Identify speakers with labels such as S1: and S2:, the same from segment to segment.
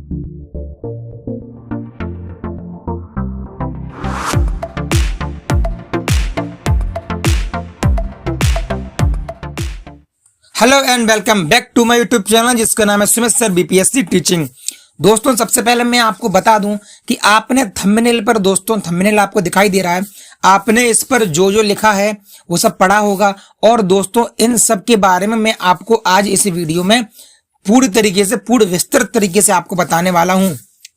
S1: Hello and welcome back to my YouTube channel जिसका नाम है सुमित सर बीपीएससी टीचिंग। दोस्तों सबसे पहले मैं आपको बता दूं कि आपने थंबनेल पर, दोस्तों थंबनेल आपको दिखाई दे रहा है, आपने इस पर जो जो लिखा है वो सब पढ़ा होगा। और दोस्तों इन सब के बारे में मैं आपको आज इस वीडियो में पूरी तरीके से, पूरी विस्तृत तरीके से आपको बताने वाला हूं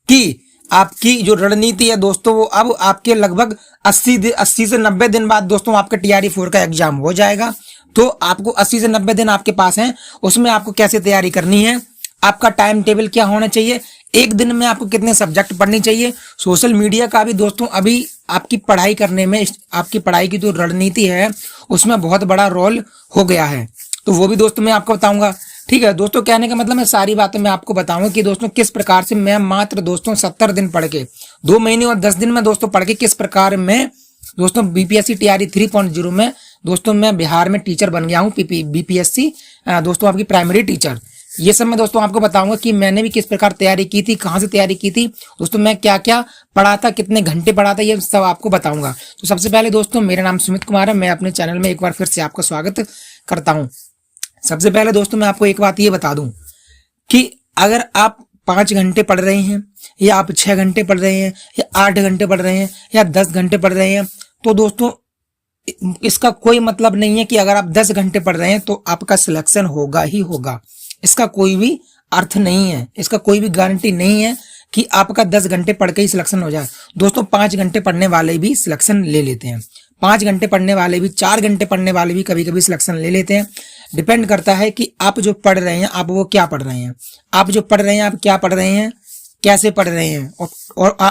S1: कि आपकी जो रणनीति है दोस्तों वो अब आपके लगभग 80 से 90 दिन बाद दोस्तों आपका TRE 4 का एग्जाम हो जाएगा। तो आपको 80 से 90 दिन आपके पास हैं, उसमें आपको कैसे तैयारी करनी है, आपका टाइम टेबल क्या होना चाहिए, एक दिन में आपको कितने सब्जेक्ट पढ़नी चाहिए। सोशल मीडिया का भी दोस्तों अभी आपकी पढ़ाई करने में, आपकी पढ़ाई की जो रणनीति है उसमें बहुत बड़ा रोल हो गया है, तो वो भी दोस्तों मैं आपको बताऊंगा। ठीक है दोस्तों, कहने का मतलब मैं सारी बातें मैं आपको बताऊंगा कि दोस्तों किस प्रकार से मैं मात्र दोस्तों 70 दिन पढ़ के, 2 महीने और 10 दिन में दोस्तों पढ़ के किस प्रकार मैं दोस्तों बीपीएससी TRE 3.0 में दोस्तों मैं बिहार में टीचर बन गया हूँ। बीपीएससी दोस्तों आपकी प्राइमरी टीचर, ये सब मैं दोस्तों आपको बताऊंगा कि मैंने भी किस प्रकार तैयारी की थी, कहाँ से तैयारी की थी दोस्तों, मैं क्या क्या पढ़ा था, कितने घंटे पढ़ा था, ये सब आपको बताऊंगा। तो सबसे पहले दोस्तों मेरा नाम सुमित कुमार है, मैं अपने चैनल में एक बार फिर से आपका स्वागत करता हूँ। सबसे पहले दोस्तों मैं आपको एक बात ये बता दूं कि अगर आप 5 घंटे पढ़ रहे हैं या आप 6 घंटे पढ़ रहे हैं या 8 घंटे पढ़ रहे हैं या 10 घंटे पढ़ रहे हैं, तो दोस्तों इसका कोई मतलब नहीं है कि अगर आप 10 घंटे पढ़ रहे हैं तो आपका सिलेक्शन होगा ही होगा। इसका कोई भी अर्थ नहीं है, इसका कोई भी गारंटी नहीं है कि आपका 10 घंटे पढ़ के ही सिलेक्शन हो जाए। दोस्तों 5 घंटे पढ़ने वाले भी सिलेक्शन ले लेते हैं, 5 घंटे पढ़ने वाले भी, 4 घंटे पढ़ने वाले भी कभी कभी सिलेक्शन ले लेते हैं। डिपेंड करता है कि आप जो पढ़ रहे हैं आप वो क्या पढ़ रहे हैं, आप जो पढ़ रहे हैं आप क्या पढ़ रहे हैं, कैसे पढ़ रहे हैं,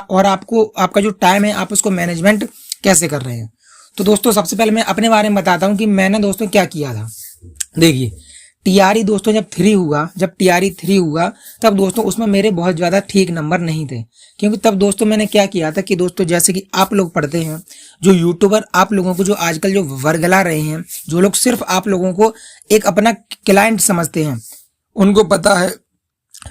S1: और आपको आपका जो टाइम है आप उसको मैनेजमेंट कैसे कर रहे हैं। तो दोस्तों सबसे पहले मैं अपने बारे में बताता हूँ कि मैंने दोस्तों क्या किया था। देखिए TRE दोस्तों जब TRE 3 हुआ तब दोस्तों उसमें मेरे बहुत ज़्यादा ठीक नंबर नहीं थे, क्योंकि तब दोस्तों मैंने क्या किया था कि दोस्तों जैसे कि आप लोग पढ़ते हैं, जो यूट्यूबर आप लोगों को जो आजकल जो वर्गला रहे हैं, जो लोग सिर्फ आप लोगों को एक अपना क्लाइंट समझते हैं, उनको पता है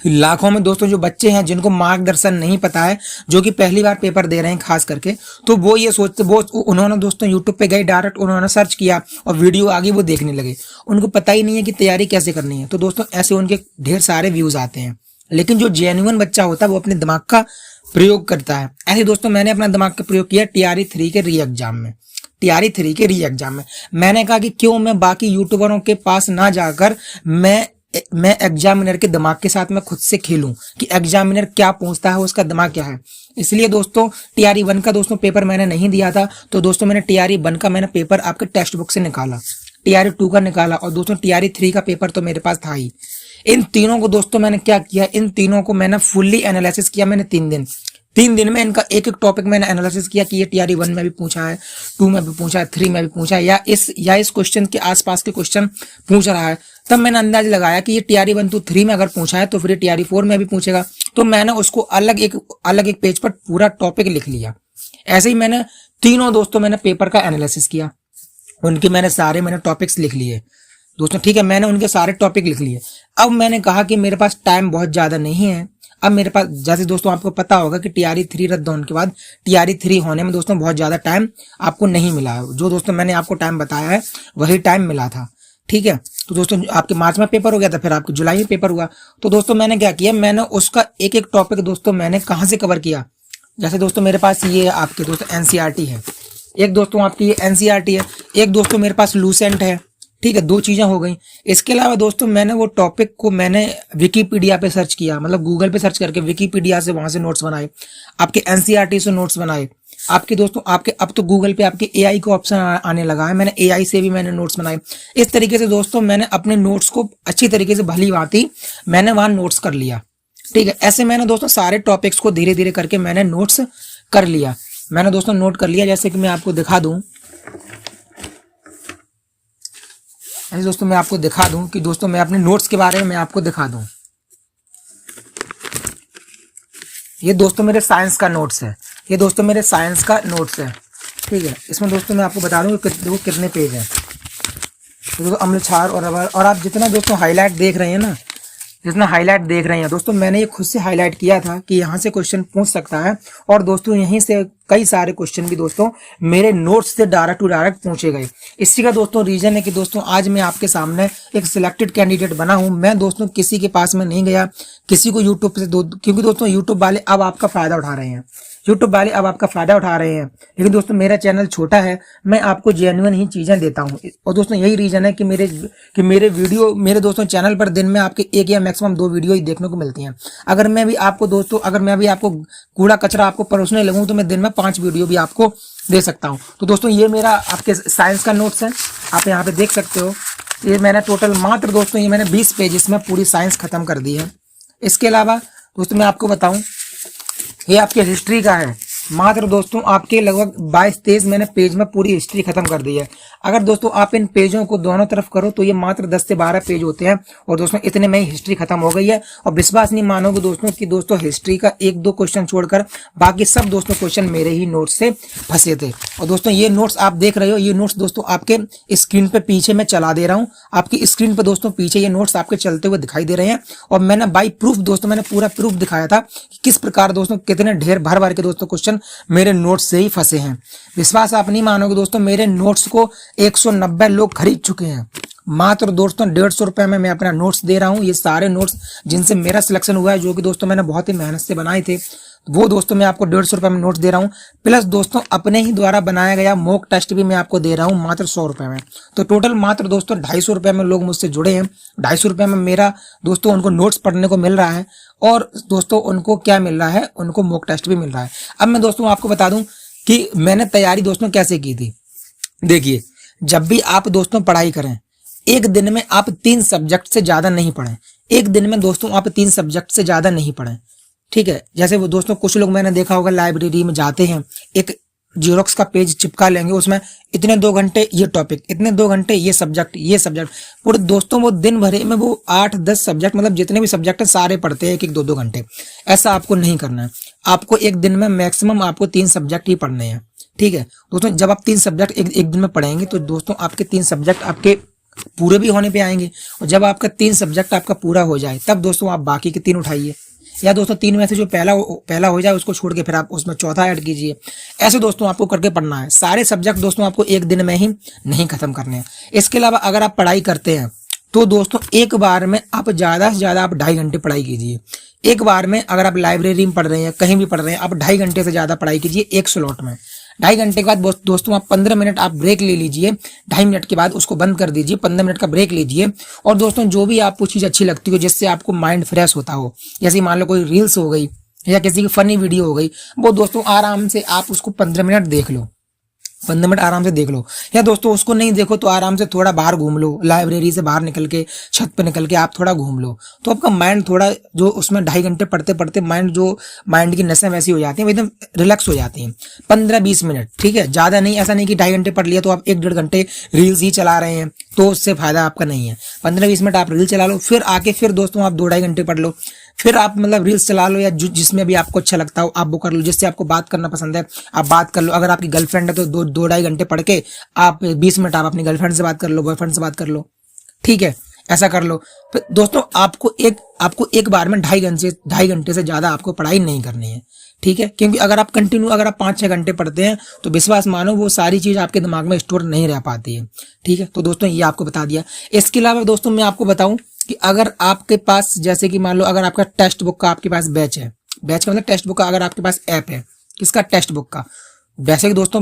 S1: लाखों में दोस्तों जो बच्चे हैं जिनको मार्गदर्शन नहीं पता है, जो कि पहली बार पेपर दे रहे हैं खास करके, तो वो ये सोचते, वो उन्होंने दोस्तों यूट्यूब पे गए, डायरेक्ट उन्होंने सर्च किया और वीडियो आगे वो देखने लगे, उनको पता ही नहीं है कि तैयारी कैसे करनी है। तो दोस्तों ऐसे उनके ढेर सारे व्यूज आते हैं, लेकिन जो जेन्युइन बच्चा होता है वो अपने दिमाग का प्रयोग करता है। ऐसे दोस्तों मैंने अपना दिमाग का प्रयोग किया TRE 3 के री एग्जाम में। TRE 3 के री एग्जाम में मैंने कहा कि क्यों मैं बाकी यूट्यूबरों के पास ना जाकर मैं एग्जामिनर के दिमाग के साथ में खुद से खेलूं कि एग्जामिनर क्या पूछता है, उसका दिमाग क्या है। इसलिए दोस्तों TRE 1 का दोस्तों पेपर मैंने नहीं दिया था, तो दोस्तों मैंने TRE 1 का मैंने पेपर आपके टेक्स्ट बुक से निकाला, TRE 2 का निकाला, और दोस्तों TRE 3 का पेपर तो मेरे पास था ही। इन तीनों को दोस्तों मैंने क्या किया, इन तीनों को मैंने फुल्ली एनालिसिस किया। मैंने 3 दिन में इनका एक एक टॉपिक मैंने एनालिसिस किया कि ये TRE 1 में भी पूछा है, 2 में भी पूछा है, 3 में भी पूछा है, या इस क्वेश्चन के आसपास के क्वेश्चन पूछ रहा है। तब मैंने अंदाज लगाया कि ये TRE 1 to 3 में अगर पूछा है तो फिर ये TRE 4 में भी पूछेगा, तो मैंने उसको अलग एक पेज पर पूरा टॉपिक लिख लिया। ऐसे ही मैंने तीनों दोस्तों मैंने पेपर का एनालिसिस किया, उनके मैंने टॉपिक्स लिख लिए दोस्तों। ठीक है, मैंने उनके सारे टॉपिक लिख लिए। अब मैंने कहा कि मेरे पास टाइम बहुत ज्यादा नहीं है, अब मेरे पास, जैसे दोस्तों आपको पता होगा कि TRE 3 रद्द होने के बाद TRE 3 होने में दोस्तों बहुत ज्यादा टाइम आपको नहीं मिला है। जो दोस्तों मैंने आपको टाइम बताया है वही टाइम मिला था। ठीक है, तो दोस्तों आपके मार्च में पेपर हो गया था, फिर आपके जुलाई में पेपर हुआ। तो दोस्तों मैंने क्या किया, मैंने उसका एक एक टॉपिक दोस्तों मैंने कहाँ से कवर किया। जैसे दोस्तों मेरे पास ये आपके दोस्तों NCERT है, एक दोस्तों आपकी ये NCERT है, एक दोस्तों मेरे पास लूसेंट है। ठीक है, 2 चीजें हो गई। इसके अलावा दोस्तों मैंने वो टॉपिक को मैंने विकीपीडिया पे सर्च किया, मतलब गूगल पे सर्च करके विकीपीडिया से वहां से नोट्स बनाए, आपके NCERT से नोट्स बनाए, आपके दोस्तों आपके अब तो गूगल पे आपके AI का ऑप्शन आने लगा है, मैंने AI से भी मैंने नोट्स बनाए। इस तरीके से दोस्तों मैंने अपने नोट्स को अच्छी तरीके से भली भांति मैंने वहां नोट्स कर लिया। ठीक है, ऐसे मैंने दोस्तों सारे टॉपिक्स को धीरे धीरे करके मैंने नोट्स कर लिया, मैंने दोस्तों नोट कर लिया। जैसे कि मैं आपको दिखा दूं, ऐसे दोस्तों मैं आपको दिखा दूं कि दोस्तों मैं अपने नोट्स के बारे में मैं आपको दिखा दूं। ये दोस्तों मेरे साइंस का नोट्स है, ये दोस्तों मेरे साइंस का नोट्स है। ठीक है, इसमें दोस्तों मैं आपको बता दूं कि देखो कितने पेज हैं। तो दोस्तों अम्ल क्षार और रबर, और आप जितना दोस्तों हाईलाइट देख रहे हैं ना, जिसमें हाईलाइट देख रहे हैं दोस्तों, मैंने ये खुद से हाईलाइट किया था कि यहाँ से क्वेश्चन पूछ सकता है। और दोस्तों यहीं से कई सारे क्वेश्चन भी दोस्तों मेरे नोट्स से डायरेक्ट टू डायरेक्ट पूछे गए। इसी का दोस्तों रीजन है कि दोस्तों आज मैं आपके सामने एक सिलेक्टेड कैंडिडेट बना हूं। मैं दोस्तों किसी के पास में नहीं गया, किसी को यूट्यूब से क्योंकि दोस्तों यूट्यूब वाले अब आपका फायदा उठा रहे हैं, लेकिन दोस्तों मेरा चैनल छोटा है, मैं आपको जेन्युइन ही चीजें देता हूं। और दोस्तों यही रीजन है कि मेरे वीडियो मेरे दोस्तों चैनल पर दिन में आपके एक या मैक्सिमम 2 वीडियो ही देखने को मिलती हैं। अगर मैं भी आपको कूड़ा कचरा आपको परोसने लगूं तो मैं दिन में 5 वीडियो भी आपको दे सकता हूं। तो दोस्तों ये मेरा आपके साइंस का नोट्स है, आप यहाँ पे देख सकते हो। ये मैंने टोटल मात्र दोस्तों ये मैंने 20 पेजेस में पूरी साइंस खत्म कर दी है। इसके अलावा दोस्तों मैं आपको बताऊं, ये आपके हिस्ट्री का है, मात्र दोस्तों आपके लगभग 22-23 मैंने पेज में पूरी हिस्ट्री खत्म कर दी है। अगर दोस्तों आप इन पेजों को दोनों तरफ करो तो ये मात्र 10 से 12 पेज होते हैं। और दोस्तों इतने में ही हिस्ट्री खत्म हो गई है। और विश्वास नहीं मानोगे दोस्तों कि दोस्तों हिस्ट्री का 1-2 क्वेश्चन छोड़कर बाकी सब दोस्तों क्वेश्चन मेरे ही नोट्स से फंसे थे। और दोस्तों ये नोट्स आप देख रहे हो, ये नोट्स दोस्तों आपके स्क्रीन पे पीछे मैं चला दे रहा हूँ। आपकी स्क्रीन पे दोस्तों पीछे ये नोट्स आपके चलते हुए दिखाई दे रहे हैं। और मैंने बाई प्रूफ दोस्तों मैंने पूरा प्रूफ दिखाया था कि किस प्रकार दोस्तों कितने ढेर भर भर के दोस्तों क्वेश्चन मेरे नोट्स से ही फंसे हैं। विश्वास आप नहीं मानोगे दोस्तों, मेरे नोट्स को 190 लोग खरीद चुके हैं। मात्र दोस्तों 150 रुपए में मैं अपना नोट्स दे रहा हूं। ये सारे नोट्स जिनसे मेरा सिलेक्शन हुआ है, जो कि दोस्तों मैंने बहुत ही मेहनत से बनाए थे, वो दोस्तों मैं आपको 150 रुपए में नोट्स दे रहा हूं। प्लस दोस्तों अपने ही द्वारा बनाया गया मॉक टेस्ट भी मैं आपको दे रहा हूं मात्र 100 रुपए में। तो टोटल मात्र दोस्तों 250 रुपए में लोग मुझसे जुड़े हैं। 250 रुपए में मेरा दोस्तों उनको नोट्स पढ़ने को मिल रहा है। और दोस्तों उनको क्या मिल रहा है, उनको मॉक टेस्ट भी मिल रहा है। अब मैं दोस्तों आपको बता दूं कि मैंने तैयारी दोस्तों कैसे की थी। देखिए, जब भी आप दोस्तों पढ़ाई करें, एक दिन में आप 3 सब्जेक्ट से ज्यादा नहीं पढ़ें। एक दिन में दोस्तों आप 3 सब्जेक्ट से ज्यादा नहीं पढ़ें, ठीक है। जैसे वो दोस्तों कुछ लोग मैंने देखा होगा लाइब्रेरी में जाते हैं, एक जीरोक्स का पेज चिपका लेंगे, उसमें इतने 2 घंटे ये टॉपिक, इतने 2 घंटे ये सब्जेक्ट पूरे दोस्तों वो दिन भरे में वो 8-10 सब्जेक्ट मतलब जितने भी सब्जेक्ट है सारे पढ़ते हैं 1-1, 2-2 घंटे। ऐसा आपको नहीं करना है। आपको एक दिन में मैक्सिमम आपको 3 सब्जेक्ट ही पढ़ने हैं, ठीक है दोस्तों। जब आप 3 सब्जेक्ट एक दिन में पढ़ेंगे तो दोस्तों आपके 3 सब्जेक्ट आपके पूरे भी होने पे आएंगे। और जब आपका 3 सब्जेक्ट आपका पूरा हो जाए तब दोस्तों आप बाकी के 3 उठाइए, या दोस्तों 3 में से जो पहला हो जाए उसको छोड़ के फिर आप उसमें चौथा ऐड कीजिए। ऐसे दोस्तों आपको करके पढ़ना है। सारे सब्जेक्ट दोस्तों आपको एक दिन में ही नहीं खत्म करने हैं। इसके अलावा अगर आप पढ़ाई करते हैं तो दोस्तों एक बार में आप ज्यादा से ज्यादा आप 2.5 घंटे पढ़ाई कीजिए। एक बार में अगर आप लाइब्रेरी में पढ़ रहे हैं, कहीं भी पढ़ रहे हैं, आप 2.5 घंटे से ज्यादा पढ़ाई कीजिए एक स्लॉट में। 2.5 घंटे के बाद दोस्तों आप 15 मिनट आप ब्रेक ले लीजिए। 2.5 मिनट के बाद उसको बंद कर दीजिए, 15 मिनट का ब्रेक लीजिए। और दोस्तों जो भी आपको चीज अच्छी लगती हो, जिससे आपको माइंड फ्रेश होता हो, जैसे मान लो कोई रील्स हो गई या किसी की फनी वीडियो हो गई, वो दोस्तों आराम से आप उसको 15 मिनट देख लो, 15 मिनट आराम से देख लो। या दोस्तों उसको नहीं देखो तो आराम से थोड़ा बाहर घूम लो, लाइब्रेरी से बाहर निकल के छत पे निकल के आप थोड़ा घूम लो, तो आपका माइंड थोड़ा जो उसमें 2.5 घंटे पढ़ते पढ़ते माइंड की नसें वैसी हो जाती हैं, एकदम रिलैक्स हो जाती हैं। 15-20 मिनट, ठीक है, ज्यादा नहीं। ऐसा नहीं कि 2.5 घंटे पढ़ लिया तो आप 1-1.5 घंटे रील्स ही चला रहे हैं, तो उससे फायदा आपका नहीं है। 15-20 मिनट आप रील चला लो, फिर आके फिर दोस्तों आप 2-2.5 घंटे पढ़ लो। फिर आप मतलब रील्स चला लो, या जिसमें भी आपको अच्छा लगता हो आप वो कर लो। जिससे आपको बात करना पसंद है आप बात कर लो। अगर आपकी गर्लफ्रेंड है तो 2-2.5 घंटे पढ़ के आप 20 मिनट आप अपनी गर्लफ्रेंड से बात कर लो, बॉयफ्रेंड से बात कर लो, ठीक है, ऐसा कर लो। तो दोस्तों आपको एक बार में 2.5 घंटे से ज्यादा आपको पढ़ाई नहीं करनी है, ठीक है। क्योंकि अगर आप 5-6 घंटे पढ़ते हैं तो विश्वास मानो वो सारी चीज आपके दिमाग में स्टोर नहीं रह पाती है, ठीक है। तो दोस्तों ये आपको बता दिया। इसके अलावा दोस्तों मैं आपको बताऊं कि अगर आपके पास जैसे कि मान लो अगर आपका टेक्स्ट बुक का आपके पास बैच है, बैच का मतलब टेक्स्ट बुक का, अगर आपके पास ऐप है किसका, टेक्स्ट बुक का। वैसे दोस्तों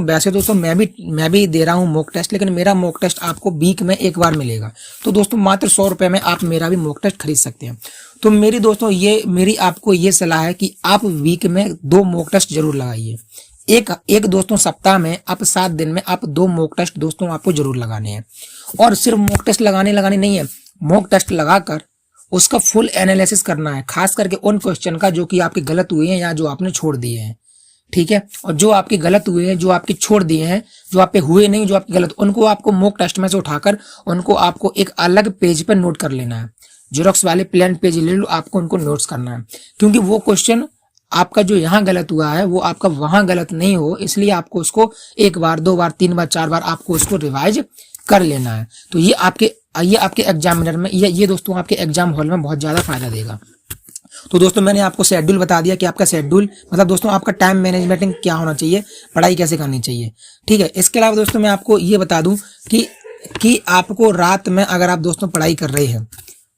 S1: मैं भी दे रहा हूँ मॉक टेस्ट, लेकिन मेरा मॉक टेस्ट आपको वीक में एक बार मिलेगा। तो दोस्तों मात्र 100 रुपए में आप मेरा भी मॉक टेस्ट खरीद सकते हैं। तो मेरी आपको ये सलाह है कि आप वीक में 2 मॉक टेस्ट जरूर लगाइए। एक दोस्तों सप्ताह में आप 7 दिन में आप 2 मॉक टेस्ट दोस्तों आपको जरूर लगाने हैं। और सिर्फ मॉक टेस्ट लगाने नहीं है, मॉक टेस्ट लगाकर उसका फुल एनालिसिस करना है, खास करके उन क्वेश्चन का जो कि आपके गलत हुए हैं या जो आपने छोड़ दिए हैं, ठीक है। और जो आपके गलत हुए हैं, जो आपके छोड़ दिए हैं, जो आप पे हुए नहीं, जो आपके गलत, उनको आपको मॉक टेस्ट में से उठाकर उनको आपको एक अलग पेज पर नोट कर लेना है। जेरोक्स वाले प्लेन पेज ले लो, आपको उनको नोट्स करना है। क्योंकि वो क्वेश्चन आपका जो यहाँ गलत हुआ है वो आपका वहां गलत नहीं हो, इसलिए आपको उसको 1 बार 2 बार 3 बार 4 बार आपको उसको रिवाइज कर लेना है। तो ये ये आपके एग्जामिनर में ये दोस्तों आपके एग्जाम हॉल में बहुत ज़्यादा फायदा देगा। तो दोस्तों मैंने आपको शेड्यूल बता दिया कि आपका शेड्यूल मतलब दोस्तों आपका टाइम मैनेजमेंट क्या होना चाहिए, पढ़ाई कैसे करनी चाहिए, ठीक है। इसके अलावा दोस्तों मैं आपको ये बता दूं कि आपको रात में अगर आप दोस्तों पढ़ाई कर रहे हैं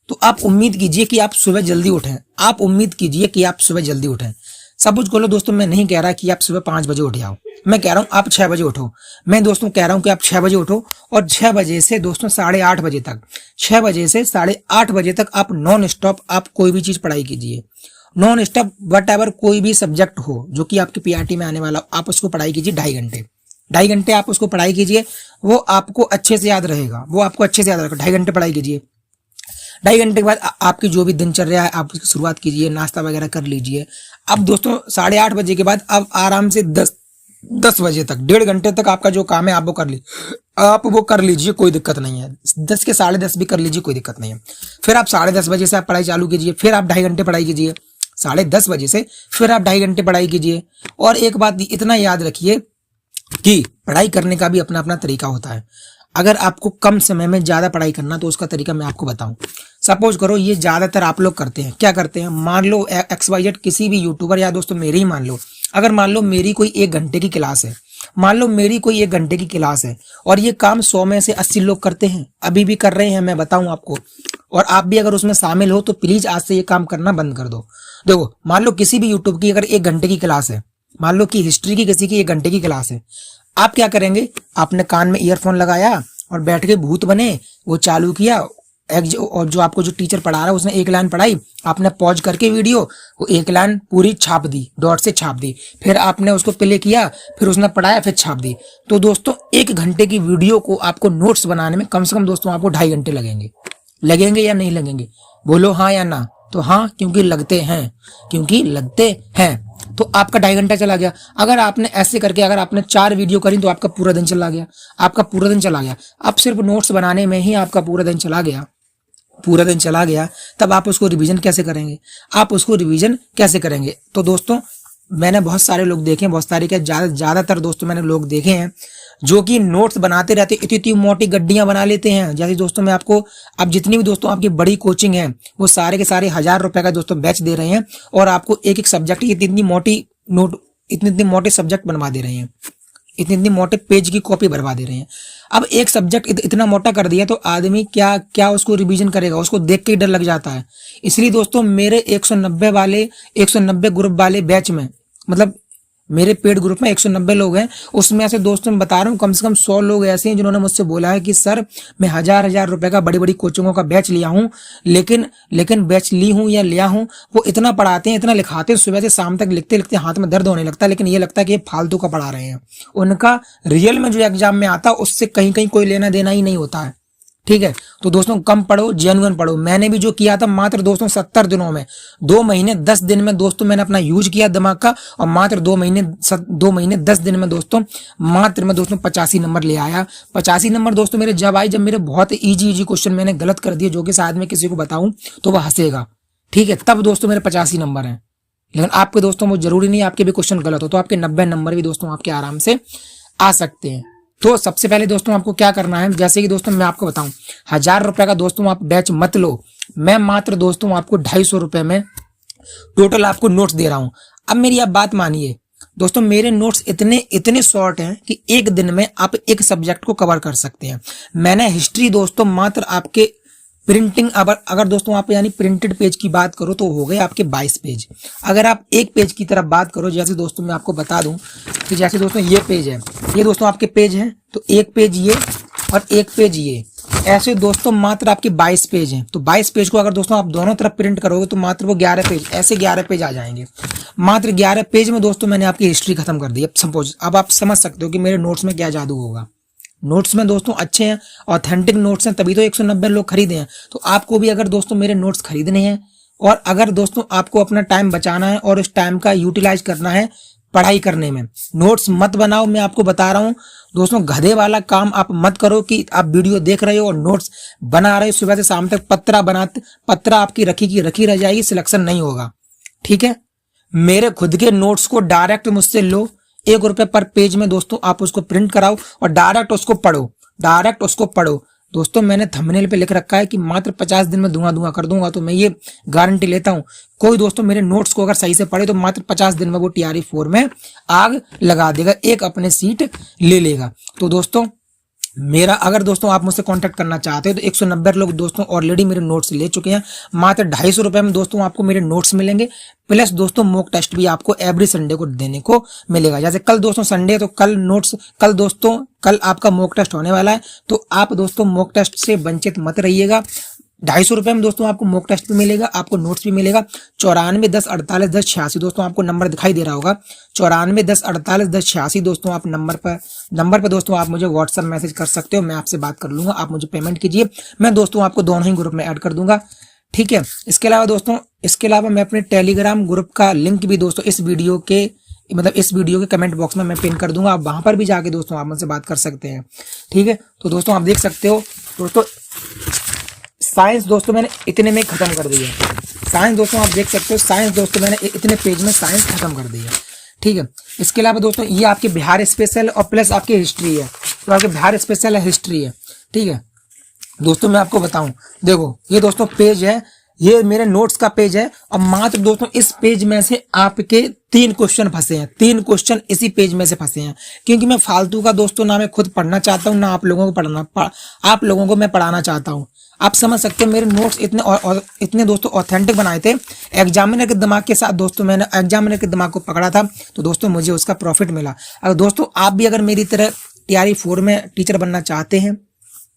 S1: तो आप उम्मीद कीजिए कि आप सुबह जल्दी उठें। आप उम्मीद कीजिए कि आप सुबह जल्दी उठें। सब कुछ बोलो दोस्तों, मैं नहीं कह रहा कि आप सुबह 5 बजे उठ जाओ, मैं कह रहा हूं आप 6 बजे उठो। मैं दोस्तों कह रहा हूं कि आप 6 बजे उठो और 6 बजे से दोस्तों 8:30 बजे तक, 6 बजे से 8:30 बजे तक आप नॉन स्टॉप आप कोई भी चीज पढ़ाई कीजिए। नॉन स्टॉप वट एवर कोई भी सब्जेक्ट हो जो कि आपके पीआरटी में आने वाला, आप उसको पढ़ाई कीजिए 2.5 घंटे आप उसको पढ़ाई कीजिए। वो आपको अच्छे से याद रहेगा, 2.5 घंटे पढ़ाई कीजिए। 2.5 घंटे के बाद आपकी जो भी दिनचर्या है आप उसकी शुरुआत कीजिए, नाश्ता वगैरह कर लीजिए। अब दोस्तों 8:30 बजे के बाद अब आराम से 10 बजे तक 1.5 घंटे तक आपका जो काम है आप वो कर लीजिए, कोई दिक्कत नहीं है। 10 के 10:30 भी कर लीजिए, कोई दिक्कत नहीं है। फिर आप 10:30 बजे से आप पढ़ाई चालू कीजिए, फिर आप 2.5 घंटे पढ़ाई कीजिए। 10:30 बजे से फिर आप 2.5 घंटे पढ़ाई कीजिए। और एक बात इतना याद रखिए कि पढ़ाई करने का भी अपना अपना तरीका होता है। अगर आपको कम समय में ज्यादा पढ़ाई करना तो उसका तरीका मैं आपको बताऊं। सपोज करो ये ज्यादातर आप लोग करते हैं, क्या करते हैं, मान लो XYZ किसी भी यूट्यूबर या दोस्तों मेरी ही मान लो, अगर मान लो मेरी कोई 1 घंटे की क्लास है, मान लो मेरी कोई 1 घंटे की क्लास है और ये काम 100 में से 80 लोग करते हैं, अभी भी कर रहे हैं, मैं बताऊं आपको। और आप भी अगर उसमें शामिल हो तो प्लीज आज से ये काम करना बंद कर दो। देखो मान लो किसी भी यूट्यूब की अगर 1 घंटे की क्लास है, मान लो कि हिस्ट्री की किसी की 1 घंटे की क्लास है, आप क्या करेंगे, आपने कान में ईयरफोन लगाया और बैठ के भूत बने वो चालू किया, और जो आपको जो टीचर पढ़ा रहा है उसने 1 लाइन पढ़ाई, आपने पॉज करके वीडियो वो 1 लाइन पूरी छाप दी, डॉट से छाप दी, फिर आपने उसको प्ले किया, फिर उसने पढ़ाया, फिर छाप दी। तो दोस्तों 1 घंटे की वीडियो को आपको नोट्स बनाने में कम से कम दोस्तों आपको 2.5 घंटे लगेंगे या नहीं लगेंगे, बोलो हाँ या ना। तो हाँ, क्योंकि लगते हैं तो आपका 2.5 घंटा चला गया। अगर आपने ऐसे करके अगर आपने 4 वीडियो करी तो आपका पूरा दिन चला गया, अब सिर्फ नोट्स बनाने में ही आपका पूरा दिन चला गया। तब आप उसको रिवीजन कैसे करेंगे, तो दोस्तों मैंने बहुत सारे लोग देखे हैं, बहुत सारे क्या ज्यादातर दोस्तों मैंने लोग देखे हैं जो कि नोट्स बनाते रहते, इतनी मोटी गड्डियां बना लेते हैं। जैसे दोस्तों मैं आपको अब जितनी भी दोस्तों आपकी बड़ी कोचिंग है वो सारे के सारे 1000 रुपए का दोस्तों बैच दे रहे हैं और आपको एक सब्जेक्ट की इतनी मोटी सब्जेक्ट बनवा दे रहे हैं, इतनी मोटे पेज की कॉपी भरवा दे रहे हैं। अब एक सब्जेक्ट इतना मोटा कर दिया तो आदमी क्या उसको रिवीजन करेगा, उसको देख के ही डर लग जाता है। इसलिए दोस्तों मेरे 190 ग्रुप वाले बैच में, मतलब मेरे पेड ग्रुप में 190 लोग हैं, उसमें से दोस्तों मैं बता रहा हूँ कम से कम 100 लोग ऐसे हैं जिन्होंने मुझसे बोला है कि सर मैं 1000 रुपए का बड़ी कोचिंगों का बैच लिया हूँ, लेकिन बैच ली हूँ या लिया हूँ, वो इतना पढ़ाते हैं, इतना लिखाते हैं, सुबह से शाम तक लिखते लिखते हाथ में दर्द होने लगता है, लेकिन ये लगता है कि ये फालतू का पढ़ा रहे हैं। उनका रियल में जो एग्जाम में आता है उससे कहीं कोई लेना देना ही नहीं होता है, ठीक है। तो दोस्तों कम पढ़ो, जेन्युइन पढ़ो। मैंने भी जो किया था मात्र दोस्तों 70 दिनों में, 2 महीने 10 दिन में दोस्तों मैंने अपना यूज किया दिमाग का, और मात्र 2 महीने 10 दिन में दोस्तों मात्र मैं दोस्तों 85 नंबर ले आया। 85 नंबर दोस्तों मेरे जब आए, जब मेरे बहुत इजी क्वेश्चन मैंने गलत कर दिए जो कि शायद मैं किसी को बताऊं तो वह हंसेगा, ठीक है, तब दोस्तों मेरे 85 नंबर हैं। लेकिन आपके दोस्तों वो जरूरी नहीं आपके भी क्वेश्चन गलत हो, तो आपके 90 नंबर भी दोस्तों आपके आराम से आ सकते हैं। तो सबसे पहले दोस्तों आपको क्या करना है, जैसे कि दोस्तों मैं आपको बताऊं, 1000 रुपए का दोस्तों आप बैच मत लो, मैं मात्र दोस्तों आपको 250 रुपए में टोटल आपको नोट्स दे रहा हूं। अब मेरी आप बात मानिए दोस्तों, मेरे नोट्स इतने शॉर्ट हैं कि 1 दिन में आप एक सब्जेक्ट को कवर कर सकते हैं। मैंने हिस्ट्री दोस्तों मात्र आपके प्रिंटिंग, अगर दोस्तों आप यानी प्रिंटेड पेज की बात करो तो हो गए आपके 22 पेज। अगर आप एक पेज की तरफ बात करो, जैसे दोस्तों मैं आपको बता दूं कि जैसे दोस्तों ये पेज है, ये दोस्तों आपके पेज हैं, तो एक पेज ये और एक पेज ये, ऐसे दोस्तों मात्र आपके 22 पेज हैं। तो 22 पेज को अगर दोस्तों आप दोनों तरफ प्रिंट करोगे तो मात्र वो 11 पेज, ऐसे 11 पेज आ जाएंगे। मात्र 11 पेज में दोस्तों मैंने आपकी हिस्ट्री खत्म कर दी। अब सपोज, अब आप समझ सकते हो कि मेरे नोट्स में क्या जादू होगा। नोट्स में दोस्तों अच्छे हैं, ऑथेंटिक नोट्स हैं, तभी तो 190 लोग खरीदे हैं। तो आपको भी अगर दोस्तों मेरे नोट्स खरीदने हैं और अगर दोस्तों आपको अपना टाइम बचाना है और उस टाइम का यूटिलाइज करना है पढ़ाई करने में, नोट्स मत बनाओ। मैं आपको बता रहा हूं दोस्तों, गधे वाला काम आप मत करो कि आप वीडियो देख रहे हो और नोट्स बना रहे हो, सुबह से शाम तक पत्रा आपकी रखी रह जाएगी, सिलेक्शन नहीं होगा, ठीक है। मेरे खुद के नोट्स को डायरेक्ट मुझसे लो, 1 रुपए पर पेज में दोस्तों आप उसको प्रिंट कराओ और डायरेक्ट उसको पढ़ो, दोस्तों मैंने थंबनेल पे लिख रखा है कि मात्र 50 दिन में धुआं कर दूंगा, तो मैं ये गारंटी लेता हूं कोई दोस्तों मेरे नोट्स को अगर सही से पढ़े तो मात्र 50 दिन में वो TRE 4 में आग लगा देगा, एक अपने सीट ले लेगा। तो दोस्तों मेरा अगर दोस्तों आप मुझसे कांटेक्ट करना चाहते हो तो 190 लोग दोस्तों ऑलरेडी मेरे नोट्स ले चुके हैं। मात्र 250 रुपए में दोस्तों आपको मेरे नोट्स मिलेंगे, प्लस दोस्तों मॉक टेस्ट भी आपको एवरी संडे को देने को मिलेगा। जैसे कल दोस्तों संडे, तो कल नोट्स, कल आपका मॉक टेस्ट होने वाला है, तो आप दोस्तों मॉक टेस्ट से वंचित मत रहिएगा। 250 रुपए में दोस्तों आपको मॉक टेस्ट भी मिलेगा, आपको नोट्स भी मिलेगा। 94 10 48 10 86 दोस्तों आपको नंबर दिखाई दे रहा होगा, 94 10 48 10 86 दोस्तों आप नंबर पर दोस्तों आप मुझे व्हाट्सएप मैसेज कर सकते हो, मैं आपसे बात कर लूंगा। आप मुझे पेमेंट कीजिए, मैं दोस्तों आपको दोनों ही ग्रुप में ऐड कर दूंगा, ठीक है। इसके अलावा मैं अपने टेलीग्राम ग्रुप का लिंक भी दोस्तों इस वीडियो के कमेंट बॉक्स में मैं पिन कर दूंगा, आप वहां पर भी जाके दोस्तों आप मुझसे बात कर सकते हैं, ठीक है। तो दोस्तों आप देख सकते हो दोस्तों साइंस दोस्तों मैंने इतने में खत्म कर दी है। साइंस दोस्तों आप देख सकते हो, साइंस दोस्तों मैंने इतने पेज में साइंस खत्म कर दी है, ठीक है। इसके अलावा दोस्तों ये आपके बिहार स्पेशल और प्लस आपकी हिस्ट्री है, तो आपके बिहार स्पेशल है, हिस्ट्री है, ठीक है। दोस्तों मैं आपको बताऊं, देखो ये दोस्तों पेज है, ये मेरे नोट्स का पेज है, और मात्र दोस्तों इस पेज में से आपके 3 क्वेश्चन फंसे हैं, 3 क्वेश्चन इसी पेज में से फंसे हैं, क्योंकि मैं फालतू का दोस्तों ना मैं खुद पढ़ना चाहता हूं, ना आप लोगों को मैं पढ़ाना चाहता हूं। आप समझ सकते हो मेरे नोट्स इतने दोस्तों ऑथेंटिक बनाए थे। एग्जामिनर के दिमाग के साथ दोस्तों मैंने एग्जामिनर के दिमाग को पकड़ा था, तो दोस्तों मुझे उसका प्रॉफिट मिला। अगर दोस्तों आप भी अगर मेरी तरह TRE 4 में टीचर बनना चाहते हैं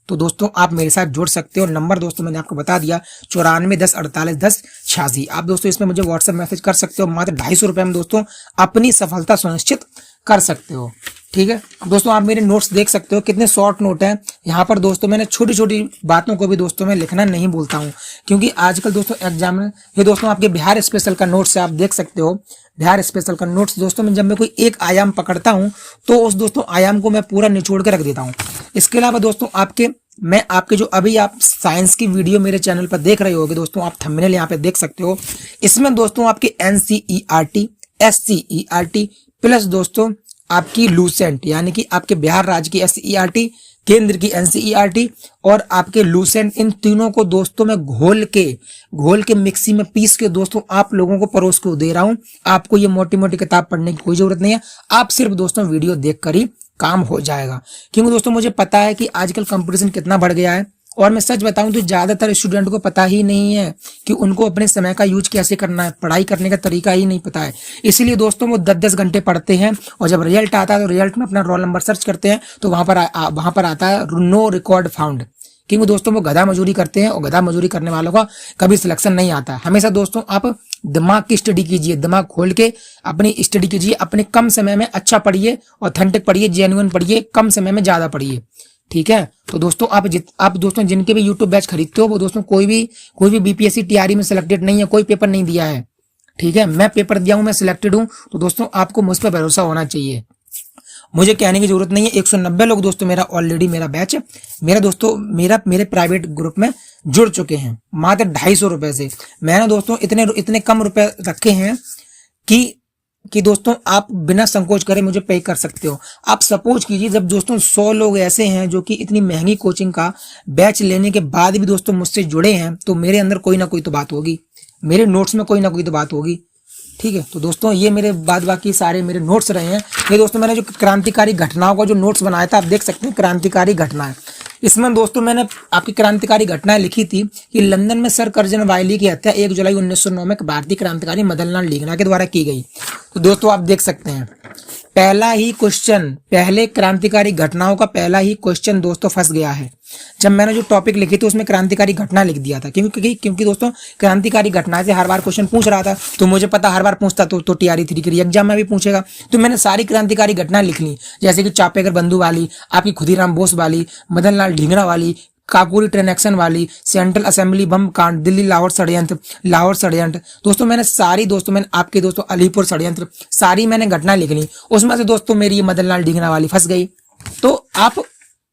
S1: तो दोस्तों आप मेरे साथ जुड़ सकते हो। नंबर दोस्तों मैंने आपको बता दिया, 94 10 48 10 86। आप दोस्तों इसमें मुझे व्हाट्सएप मैसेज कर सकते हो, मात्र 250 रुपए में दोस्तों अपनी सफलता सुनिश्चित कर सकते हो, ठीक है। दोस्तों आप मेरे नोट्स देख सकते हो कितने शॉर्ट नोट हैं। यहाँ पर दोस्तों मैंने छोटी छोटी बातों को भी दोस्तों मैं लिखना नहीं भूलता हूँ, क्योंकि आजकल दोस्तों एग्जामिनर, ये दोस्तों आपके बिहार स्पेशल का नोट्स है, आप देख सकते हो बिहार स्पेशल का नोट्स। दोस्तों मैं जब मैं कोई एक आयाम पकड़ता हूँ तो उस दोस्तों आयाम को मैं पूरा निचोड़ के रख देता हूँ। इसके अलावा दोस्तों आपके जो अभी आप साइंस की वीडियो मेरे चैनल पर देख रहे होगे दोस्तों, आप थंबनेल यहाँ पे देख सकते हो। इसमें दोस्तों आपके NCERT SCERT प्लस दोस्तों आपकी लूसेंट, यानी कि आपके बिहार राज्य की SCERT, केंद्र की NCERT और आपके लूसेंट, इन तीनों को दोस्तों मैं घोल के मिक्सी में पीस के दोस्तों आप लोगों को परोस को दे रहा हूं। आपको ये मोटी मोटी किताब पढ़ने की कोई जरूरत नहीं है, आप सिर्फ दोस्तों वीडियो देखकर ही काम हो जाएगा। क्योंकि दोस्तों मुझे पता है कि आजकल कंपटीशन कितना बढ़ गया है, और मैं सच बताऊं तो ज्यादातर स्टूडेंट को पता ही नहीं है कि उनको अपने समय का यूज कैसे करना है, पढ़ाई करने का तरीका ही नहीं पता है। इसीलिए दोस्तों वो 10-10 घंटे पढ़ते हैं, और जब रिजल्ट आता है तो रिजल्ट में अपना रोल नंबर सर्च करते हैं तो वहां पर आता है नो रिकॉर्ड फाउंड, क्योंकि दोस्तों वो गधा मजूरी करते हैं, और गधा मजूरी करने वालों का कभी सिलेक्शन नहीं आता है। हमेशा दोस्तों आप दिमाग की स्टडी कीजिए, दिमाग खोल के अपनी स्टडी कीजिए, अपने कम समय में अच्छा पढ़िए, ऑथेंटिक पढ़िए, जेन्युइन पढ़िए, कम समय में ज्यादा पढ़िए, ठीक है। तो दोस्तों आप दोस्तों जिनके भी यूट्यूब बैच खरीदते हो वो दोस्तों कोई भी BPSC TRE में सिलेक्टेड नहीं है, कोई पेपर नहीं दिया है, ठीक है। मैं पेपर दिया हूं, मैं सिलेक्टेड हूं, तो दोस्तों आपको मुझ पर भरोसा होना चाहिए, मुझे कहने की जरूरत नहीं है। 190 लोग दोस्तों मेरा बैच मेरे प्राइवेट ग्रुप में जुड़ चुके हैं, मात्र 250 रुपए से। मैंने दोस्तों इतने कम रुपए रखे हैं कि दोस्तों आप बिना संकोच करे मुझे पे कर सकते हो। आप सपोज कीजिए जब दोस्तों 100 लोग ऐसे हैं जो कि इतनी महंगी कोचिंग का बैच लेने के बाद भी दोस्तों मुझसे जुड़े हैं, तो मेरे अंदर कोई ना कोई तो बात होगी, मेरे नोट्स में कोई ना कोई तो बात होगी, ठीक है। तो दोस्तों ये मेरे बाद बाकी सारे मेरे नोट्स रहे हैं। ये दोस्तों मैंने जो क्रांतिकारी घटनाओं का जो नोट्स बनाया था, आप देख सकते हैं क्रांतिकारी घटनाएं। इसमें दोस्तों मैंने आपकी क्रांतिकारी घटनाएं लिखी थी कि लंदन में सर कर्जन वायली की हत्या 1 जुलाई 1909 में भारतीय क्रांतिकारी मदन लाल ढींगरा के द्वारा की गई। तो दोस्तों आप देख सकते हैं पहले क्रांतिकारी घटनाओं का पहला ही क्वेश्चन दोस्तों फंस गया है। जब मैंने जो टॉपिक लिखी थी उसमें क्रांतिकारी घटना लिख दिया था, क्योंकि दोस्तों क्रांतिकारी घटना से हर बार क्वेश्चन पूछ रहा था, तो मुझे पता हर बार पूछता तो TRE 3 के एग्जाम में भी पूछेगा। तो मैंने सारी क्रांतिकारी घटना लिख ली, जैसे कि चापेकर बंधु वाली, आपकी खुदीराम बोस वाली, मदन लाल ढींगरा वाली, काकोरी ट्रेन एक्शन वाली, सेंट्रल असेंबली बम कांड, दिल्ली लाहौर षड्यंत्र दोस्तों मैंने आपके दोस्तों अलीपुर षड्यंत्र, सारी मैंने घटना लिख ली। उसमें से दोस्तों मेरी ये मदन लाल ढींगरा वाली फंस गई। तो आप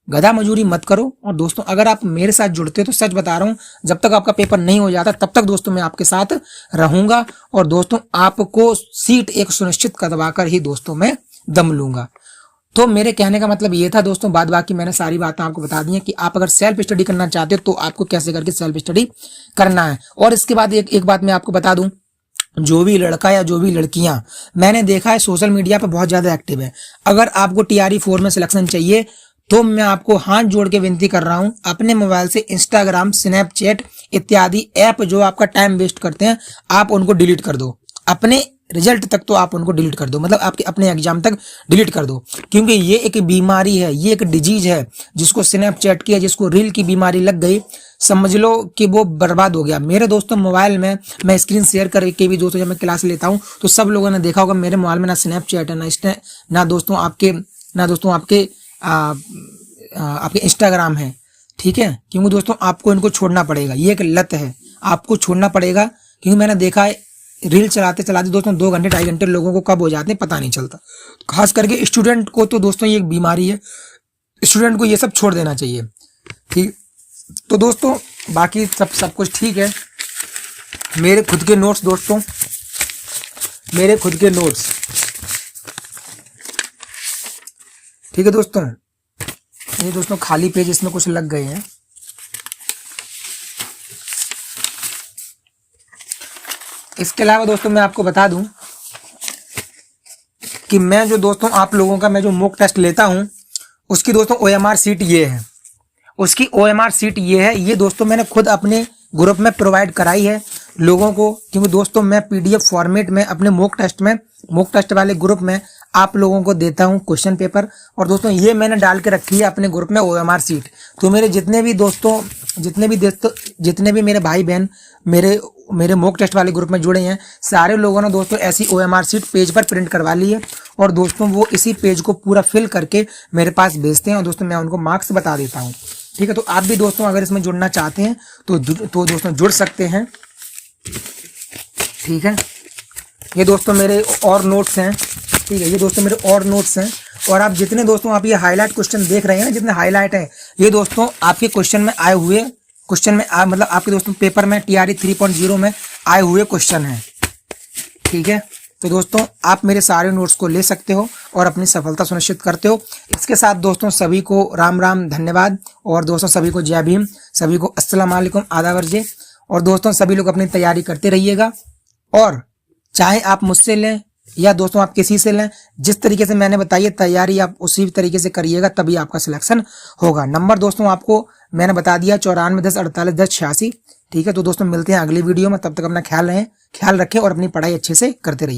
S1: गधा मजूरी मत करो, और दोस्तों अगर आप मेरे साथ जुड़ते हो तो सच बता रहा हूं, जब तक आपका पेपर नहीं हो जाता तब तक दोस्तों मैं आपके साथ रहूंगा, और दोस्तों आपको सीट एक सुनिश्चित करवा कर ही दोस्तों मैं दम लूंगा। तो मेरे कहने का मतलब ये था दोस्तों, बाद बाकी मैंने सारी बातें आपको बता दी हैं कि आप अगर सेल्फ स्टडी करना चाहते हो तो आपको कैसे करके सेल्फ स्टडी करना है। और इसके बाद एक बात मैं आपको बता दूं, जो भी लड़का या जो भी लड़कियां मैंने देखा है सोशल मीडिया पर बहुत ज्यादा एक्टिव है, अगर आपको TRE 4 में सिलेक्शन चाहिए तो मैं आपको हाथ जोड़ के विनती कर रहा हूं, अपने मोबाइल से इंस्टाग्राम, स्नैपचैट इत्यादि ऐप जो आपका टाइम वेस्ट करते हैं आप उनको डिलीट कर दो। अपने रिजल्ट तक तो आप उनको डिलीट कर दो, मतलब आपके अपने एग्जाम तक डिलीट कर दो, क्योंकि ये एक बीमारी है, ये एक डिजीज है। जिसको स्नैपचैट की या जिसको रील की बीमारी लग गई, समझ लो कि वो बर्बाद हो गया। मेरे दोस्तों मोबाइल में मैं स्क्रीन शेयर करके भी दोस्तों जब मैं क्लास लेता हूँ तो सब लोगों ने देखा होगा मेरे मोबाइल में ना स्नैपचैट है, ना दोस्तों आपके आपके इंस्टाग्राम है, ठीक है। क्योंकि दोस्तों आपको इनको छोड़ना पड़ेगा, ये एक लत है, आपको छोड़ना पड़ेगा। क्योंकि मैंने देखा है रील चलाते चलाते दोस्तों 2 घंटे 2.5 घंटे लोगों को कब हो जाते हैं पता नहीं चलता। खास करके स्टूडेंट को तो दोस्तों ये एक बीमारी है, स्टूडेंट को ये सब छोड़ देना चाहिए, ठीक। तो दोस्तों बाकी सब कुछ ठीक है। मेरे खुद के नोट्स दोस्तों, मेरे खुद के नोट्स, ठीक है दोस्तों। ये दोस्तों खाली पेज इसमें कुछ लग गए हैं। इसके अलावा दोस्तों मैं आपको बता दूं कि मैं जो दोस्तों आप लोगों का मैं जो मॉक टेस्ट लेता हूं उसकी दोस्तों OMR सीट ये है, उसकी OMR सीट ये है। ये दोस्तों मैंने खुद अपने ग्रुप में प्रोवाइड कराई है लोगों को, क्योंकि दोस्तों मैं PDF फॉर्मेट में अपने मॉक टेस्ट वाले ग्रुप में आप लोगों को देता हूं क्वेश्चन पेपर। और दोस्तों ये मैंने डाल के रखी है अपने ग्रुप में OMR सीट। तो मेरे जितने भी मेरे भाई बहन मेरे मॉक टेस्ट वाले ग्रुप में जुड़े हैं, सारे लोगों ने दोस्तों ऐसी OMR सीट पेज पर प्रिंट करवा ली है। और दोस्तों वो इसी पेज को पूरा फिल करके मेरे पास भेजते हैं और दोस्तों मैं उनको मार्क्स बता देता हूँ, ठीक है। तो आप भी दोस्तों अगर इसमें जुड़ना चाहते हैं तो दोस्तों जुड़ सकते हैं, ठीक है। ये दोस्तों मेरे और नोट्स हैं, ठीक है। ये दोस्तों मेरे और नोट्स हैं। और आप जितने दोस्तों आप ये हाईलाइट क्वेश्चन देख रहे हैं ना, जितने हाईलाइट हैं ये दोस्तों आपके क्वेश्चन में आए हुए मतलब आपके दोस्तों पेपर में TRE 3.0 में आए हुए क्वेश्चन हैं, ठीक है। तो दोस्तों आप मेरे सारे नोट्स को ले सकते हो और अपनी सफलता सुनिश्चित करते हो। इसके साथ दोस्तों सभी को राम राम, धन्यवाद। और दोस्तों सभी को जय भीम, सभी को अस्सलाम वालेकुम, आदाब अर्जे। और दोस्तों सभी लोग अपनी तैयारी करते रहिएगा। और चाहे आप मुझसे लें या दोस्तों आप किसी से लें, जिस तरीके से मैंने बताई है तैयारी आप उसी तरीके से करिएगा, तभी आपका सिलेक्शन होगा। नंबर दोस्तों आपको मैंने बता दिया 94 10 48 10 86, ठीक है। तो दोस्तों मिलते हैं अगली वीडियो में, तब तक अपना ख्याल रखें और अपनी पढ़ाई अच्छे से करते रहिए।